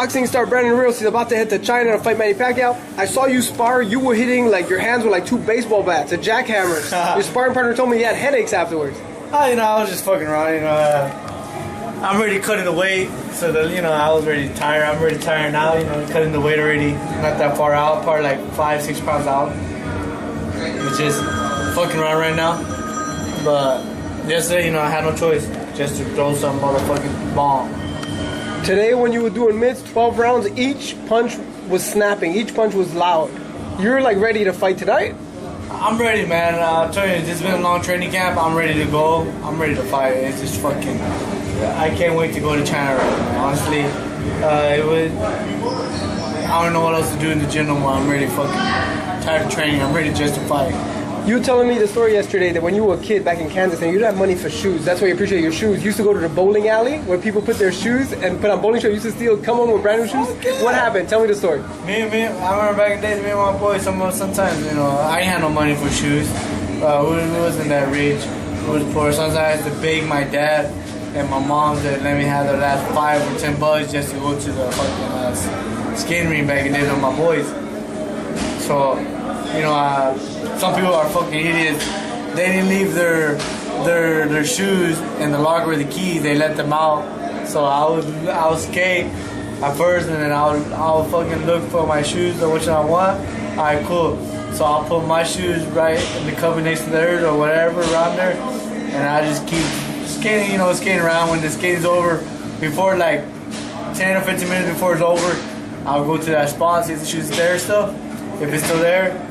boxing star Brandon Rios is about to head to China to fight Manny Pacquiao. I saw you spar. You were hitting like your hands were like two baseball bats, a jackhammer. Your sparring partner told me he had headaches afterwards. I was just fucking around. I'm already cutting the weight, so that I was already tired. I'm already tired now. Cutting the weight already, not that far out, probably like 5-6 pounds out, which is fucking around right now. But yesterday, I had no choice just to throw some motherfucking bomb. Today, when you were doing mitts, 12 rounds, each punch was snapping. Each punch was loud. You're like ready to fight tonight? I'm ready, man. I'm telling you, this has been a long training camp. I'm ready to go. I'm ready to fight. It's just fucking... I can't wait to go to China right now. Honestly, I don't know what else to do in the gym no more. I'm ready fucking tired of training. I'm ready just to fight. You were telling me the story yesterday that when you were a kid back in Kansas and you didn't have money for shoes, that's why you appreciate your shoes. You used to go to the bowling alley where people put their shoes and put on bowling shoes. You used to come home with brand new shoes. Okay. What happened? Tell me the story. I remember back in the days, me and my boys, sometimes, I ain't had no money for shoes. We wasn't that rich. We was poor. Sometimes I had to beg my dad and my mom to let me have the last $5 or $10 just to go to the fucking skating ring back in the days with my boys. So, some people are fucking idiots. They didn't leave their shoes in the locker with the keys. They let them out. So I would skate at first, and then I'll fucking look for my shoes or which I want. Alright, cool. So I'll put my shoes right in the cupboard next to theirs or whatever around there, and I just keep skating, skating around. When the skating's over, before like 10 or 15 minutes before it's over, I'll go to that spot, see if the shoes are there still. If it's still there,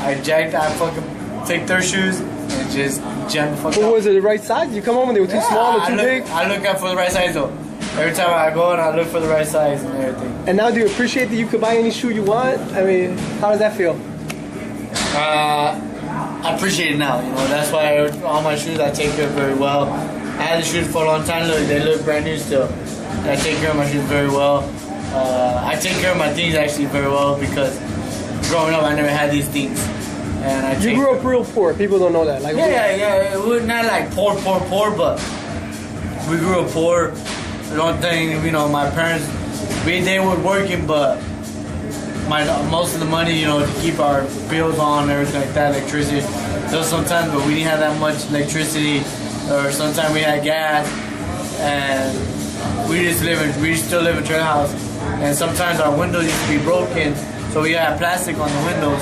I fucking take their shoes and just jam the fuck out. Was it the right size? You come home and they were too small or too big? I look out for the right size though. Every time I go and I look for the right size and everything. And now do you appreciate that you could buy any shoe you want? I mean, how does that feel? I appreciate it now, That's why all my shoes I take care of very well. I had the shoes for a long time. They look brand new still. And I take care of my shoes very well. I take care of my things actually very well because growing up I never had these things. And you grew up real poor. People don't know that. Like yeah. We're not like poor, but we grew up poor. The only thing, my parents, they were working, but most of the money, to keep our bills on and everything like that, electricity. There was sometimes, but we didn't have that much electricity, or sometimes we had gas, and we still live in a trailer house, and sometimes our windows used to be broken, so we had plastic on the windows,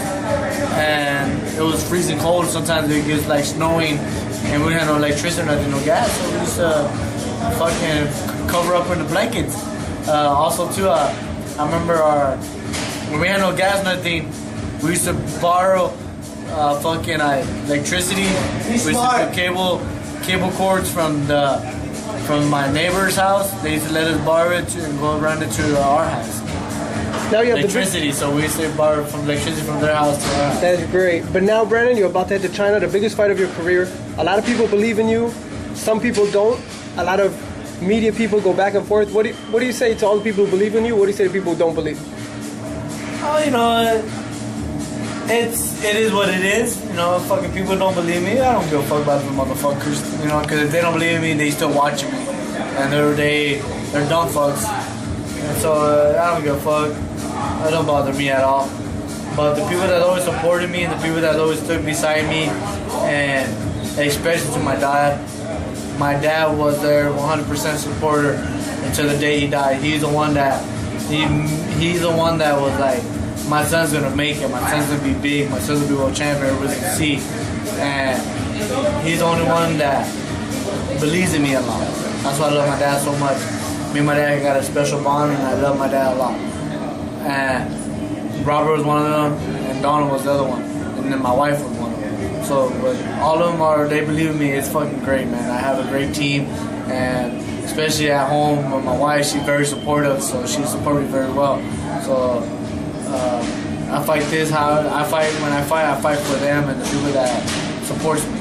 and it was freezing cold. Sometimes it gets like snowing, and we didn't have no electricity or nothing, no gas, so we just fucking cover up in the blankets. Also too, I remember when we had no gas, nothing, we used to borrow fucking electricity. We used to put cable cords from my neighbor's house. They used to let us borrow it and go run it to our house. Now you have electricity, so we used to borrow from electricity from their house to our house. That's great. But now, Brandon, you're about to head to China, the biggest fight of your career. A lot of people believe in you. Some people don't. A lot of media people go back and forth. What do you say to all the people who believe in you? What do you say to people who don't believe? Oh, it is what it is. Fucking people don't believe me. I don't give a fuck about the motherfuckers. Because if they don't believe in me, they still watching me, and they're dumb fucks. And so I don't give a fuck. It don't bother me at all. But the people that always supported me and the people that always stood beside me, and especially to my dad. My dad was there, 100% supporter until the day he died. He's the one that was like, my son's gonna make it. My son's gonna be big. My son's gonna be world champion. Everybody's gonna see. And he's the only one that believes in me a lot. That's why I love my dad so much. Me and my dad got a special bond, and I love my dad a lot. And Robert was one of them, and Donna was the other one, and then my wife was one of them. So, but all of them they believe in me. It's fucking great, man. I have a great team, and especially at home with my wife, she's very supportive, so she supports me very well. So, I fight when I fight for them and the people that supports me.